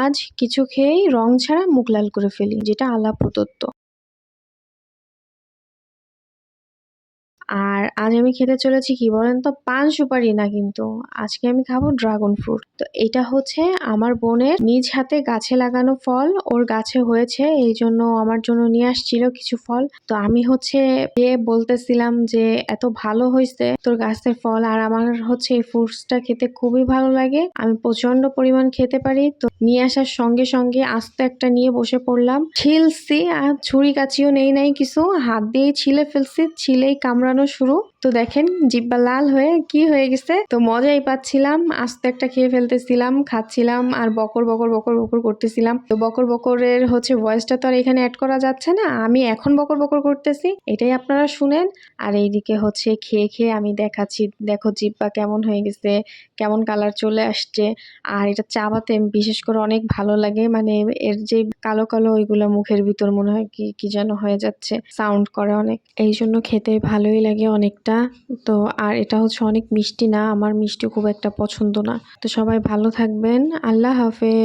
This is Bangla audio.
আজ কিছু খেয়েই রং ছাড়া মুখ লাল করে ফেলি, যেটা আল্লাহ প্রদত্ত। আর আজ আমি খেতে চলেছি কি বলেন তো, পান সুপারি না, কিন্তু আজকে আমি খাবো ড্রাগন ফ্রুট। তো এটা হচ্ছে আমার বোনের নিজ হাতে গাছে লাগানো ফল, ওর গাছে হয়েছে, এই জন্য আমার জন্য নিয়ে আসছিল কিছু ফল। তো আমি হচ্ছে বলতেছিলাম যে এত ভালো হয়েছে তোর গাছের ফল, আর আমার হচ্ছে এই ফ্রুটসটা খেতে খুবই ভালো লাগে, আমি প্রচন্ড পরিমাণ খেতে পারি। তো নিয়ে আসার সঙ্গে সঙ্গে আস্ত একটা নিয়ে বসে পড়লাম, ছিলছি, আর ছুরি কাচিও নেই নাই কিছু, হাত দিয়ে ছিলে ফেলছি, ছিলেই কামড়ানো শুরু। তো দেখেন জিব্বা লাল হয়ে কি হয়ে গেছে। তো মজাই পাচ্ছিলাম, আস্তে একটা খেয়ে ফেলতেছিলাম, খাচ্ছিলাম, আর বকর বকর বকর বকর করতেছিলাম। তো বকর বকরের হচ্ছে ভয়েসটা তো আর এখানে অ্যাড করা যাচ্ছে না, আমি এখন বকর বকর করতেছি, এটাই আপনারা শুনেন। আর এইদিকে হচ্ছে খেয়ে খেয়ে আমি দেখাচ্ছি, দেখো জিব্বা কেমন হয়ে গেছে, কেমন কালার চলে আসছে। আর এটা চাবাতে বিশেষ করে অনেক ভালো লাগে, মানে এর যে কালো কালো ওইগুলো মুখের ভিতর মনে হয় কি কি যেন হয়ে যাচ্ছে, সাউন্ড করে অনেক, এই জন্য খেতে ভালোই লাগে অনেকটা। তো আর এটা হচ্ছে অনেক মিষ্টি না, আমার মিষ্টি খুব একটা পছন্দ না। তো সবাই ভালো থাকবেন, আল্লাহ হাফেজ।